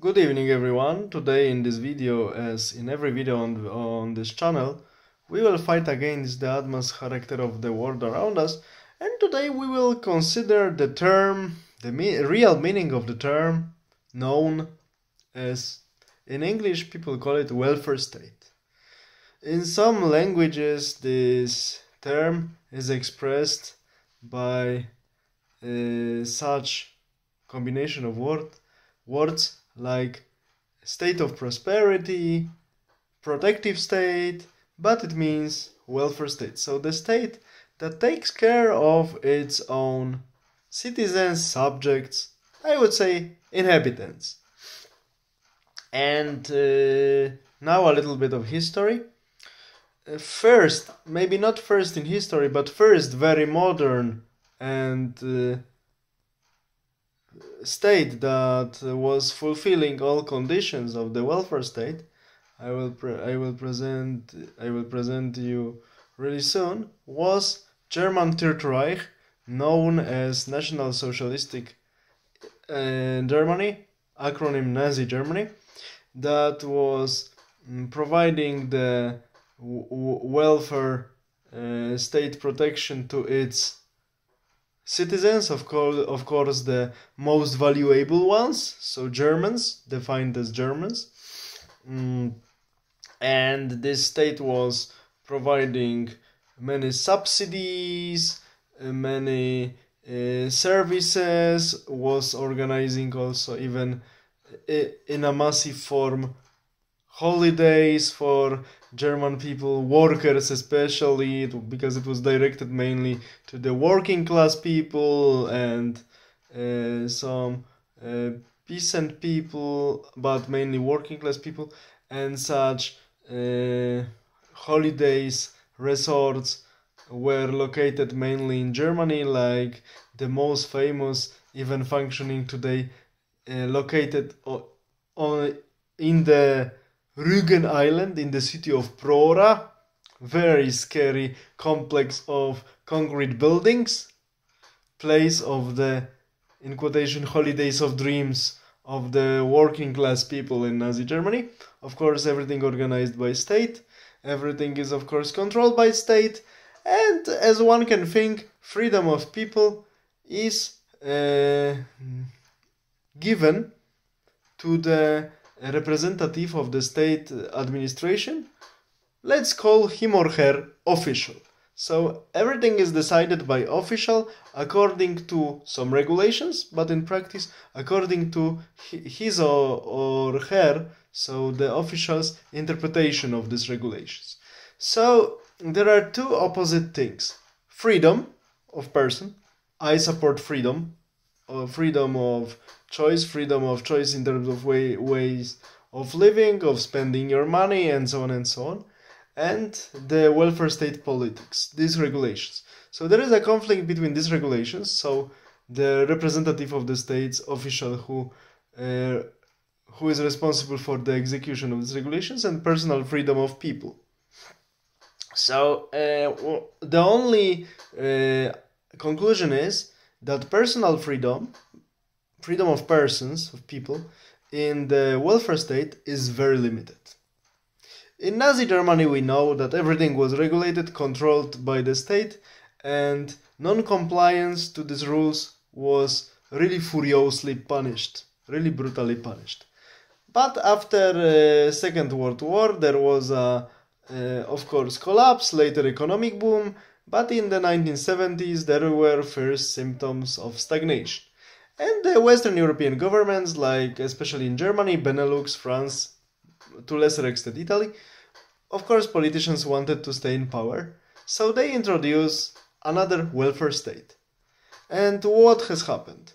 Good evening everyone. Today in this video, as in every video on this channel, we will fight against the utmost character of the world around us, and today we will consider the term, real meaning of the term known as, in English people call it welfare state. In some languages this term is expressed by such combination of words like state of prosperity, protective state, but it means welfare state. So the state that takes care of its own citizens, subjects, I would say inhabitants. And now a little bit of history. First, maybe not first in history, but first very modern and state that was fulfilling all conditions of the welfare state, I will present you really soon, was German Third Reich, known as National Socialistic Germany, acronym Nazi Germany, that was providing the welfare state protection to its citizens, of course the most valuable ones, so Germans, defined as Germans. And this state was providing many subsidies, many services, was organizing also even in a massive form holidays for German people, workers especially, because it was directed mainly to the working class people and some peasant people, but mainly working class people, and such holidays, resorts were located mainly in Germany, like the most famous, even functioning today, located in the Rügen Island in the city of Prora, very scary complex of concrete buildings, place of the, in quotation, holidays of dreams of the working class people in Nazi Germany. Of course, everything organized by state, everything is of course controlled by state, and as one can think, freedom of people is given to the representative of the state administration. Let's call him or her official. So everything is decided by official according to some regulations, but in practice according to his or her, so the official's interpretation of these regulations. So there are two opposite things. Freedom of person. I support freedom. Freedom of choice in terms of ways of living, of spending your money, and so on and so on, and the welfare state politics, these regulations. So there is a conflict between these regulations, so the representative of the state's official who is responsible for the execution of these regulations, and personal freedom of people. So the only conclusion is that personal freedom of persons, of people, in the welfare state is very limited. In Nazi Germany we know that everything was regulated, controlled by the state, and non-compliance to these rules was really furiously punished, really brutally punished. But after Second World War there was a, of course, collapse, later economic boom, but in the 1970s there were first symptoms of stagnation. And the Western European governments, like especially in Germany, Benelux, France, to lesser extent Italy, of course politicians wanted to stay in power, so they introduced another welfare state. And what has happened?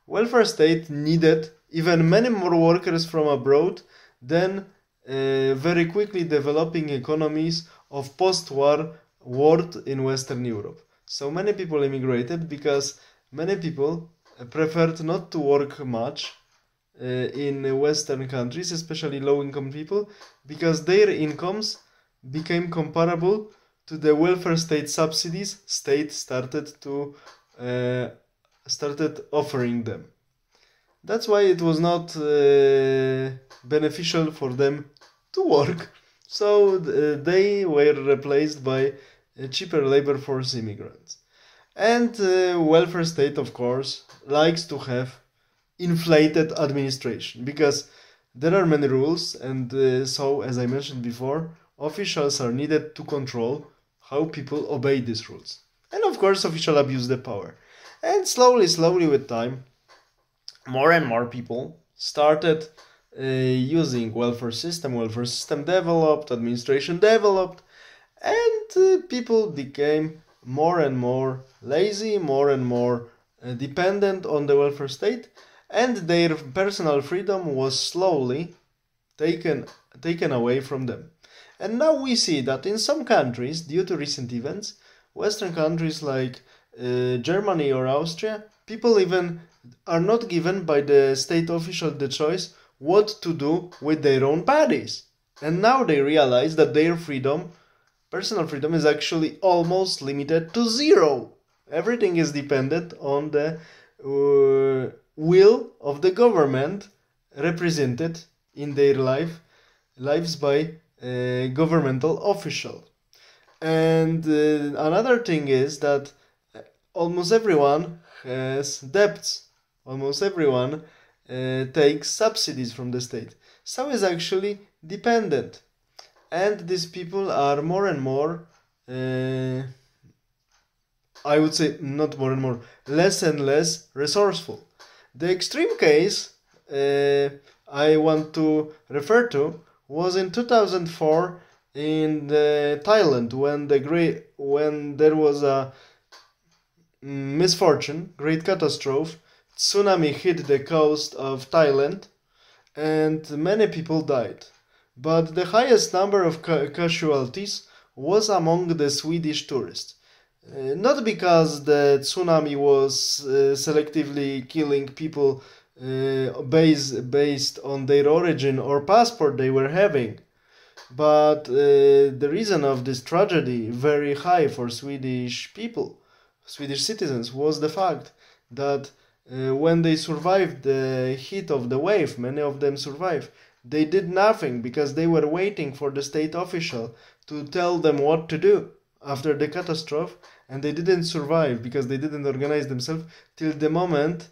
Welfare state needed even many more workers from abroad than very quickly developing economies of post-war world in Western Europe. So many people immigrated because many people preferred not to work much in Western countries, especially low-income people, because their incomes became comparable to the welfare state subsidies state started offering them. That's why it was not beneficial for them to work. So they were replaced by cheaper labor force immigrants. And welfare state, of course, likes to have inflated administration because there are many rules, and so, as I mentioned before, officials are needed to control how people obey these rules. And of course, officials abuse the power. And slowly with time, more and more people started using welfare system developed, administration developed, and people became more and more lazy, more and more dependent on the welfare state, and their personal freedom was slowly taken away from them. And now we see that in some countries, due to recent events, Western countries like Germany or Austria, people even are not given by the state official the choice what to do with their own bodies. And now they realize that their freedom, personal freedom, is actually almost limited to zero. Everything is dependent on the will of the government represented in their lives by governmental official. And another thing is that almost everyone has debts. Almost everyone takes subsidies from the state. So is actually dependent. And these people are more and more, I would say not more and more, less and less resourceful. The extreme case I want to refer to was in 2004 in Thailand when there was a misfortune, great catastrophe. Tsunami hit the coast of Thailand and many people died. But the highest number of casualties was among the Swedish tourists. Not because the tsunami was selectively killing people based on their origin or passport they were having, but the reason of this tragedy, very high for Swedish people, Swedish citizens, was the fact that when they survived the heat of the wave, many of them survived, they did nothing because they were waiting for the state official to tell them what to do after the catastrophe, and they didn't survive because they didn't organize themselves till the moment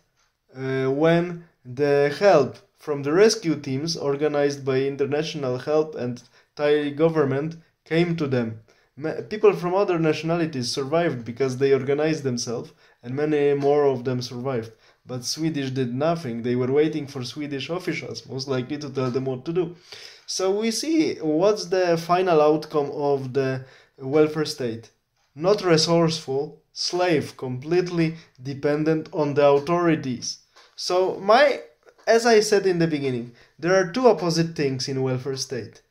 when the help from the rescue teams organized by international help and Thai government came to them. People from other nationalities survived because they organized themselves, and many more of them survived. But Swedish did nothing. They were waiting for Swedish officials, most likely to tell them what to do. So we see what's the final outcome of the welfare state. Not resourceful, slave, completely dependent on the authorities. So as I said in the beginning, there are two opposite things in welfare state.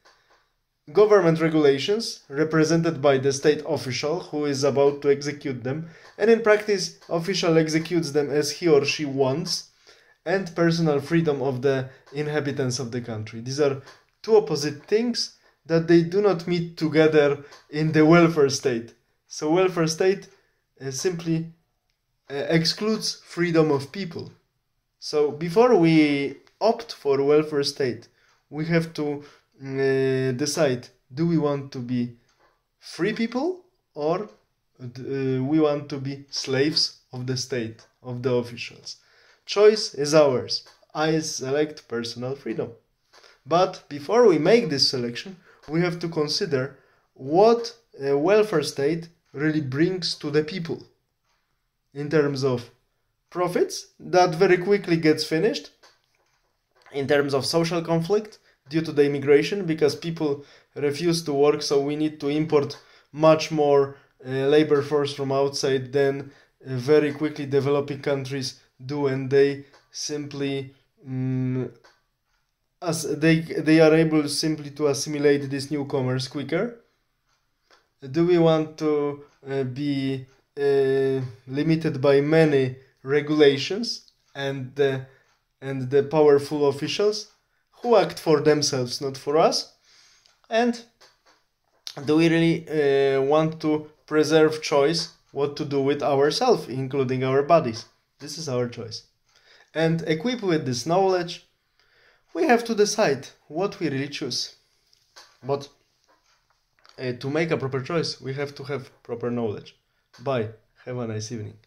Government regulations, represented by the state official who is about to execute them, and in practice, official executes them as he or she wants, and personal freedom of the inhabitants of the country. These are two opposite things that they do not meet together in the welfare state. So welfare state simply excludes freedom of people. So before we opt for welfare state, we have to decide, do we want to be free people or we want to be slaves of the state, of the officials. Choice is ours. I select personal freedom. But before we make this selection, we have to consider what a welfare state really brings to the people in terms of profits that very quickly gets finished, in terms of social conflict due to the immigration, because people refuse to work, so we need to import much more labor force from outside than very quickly developing countries do, and they simply as they are able simply to assimilate these newcomers quicker. Do we want to be limited by many regulations and the powerful officials who act for themselves, not for us? And do we really want to preserve choice what to do with ourselves, including our bodies? This is our choice. And equipped with this knowledge, we have to decide what we really choose. But to make a proper choice, we have to have proper knowledge. Bye. Have a nice evening.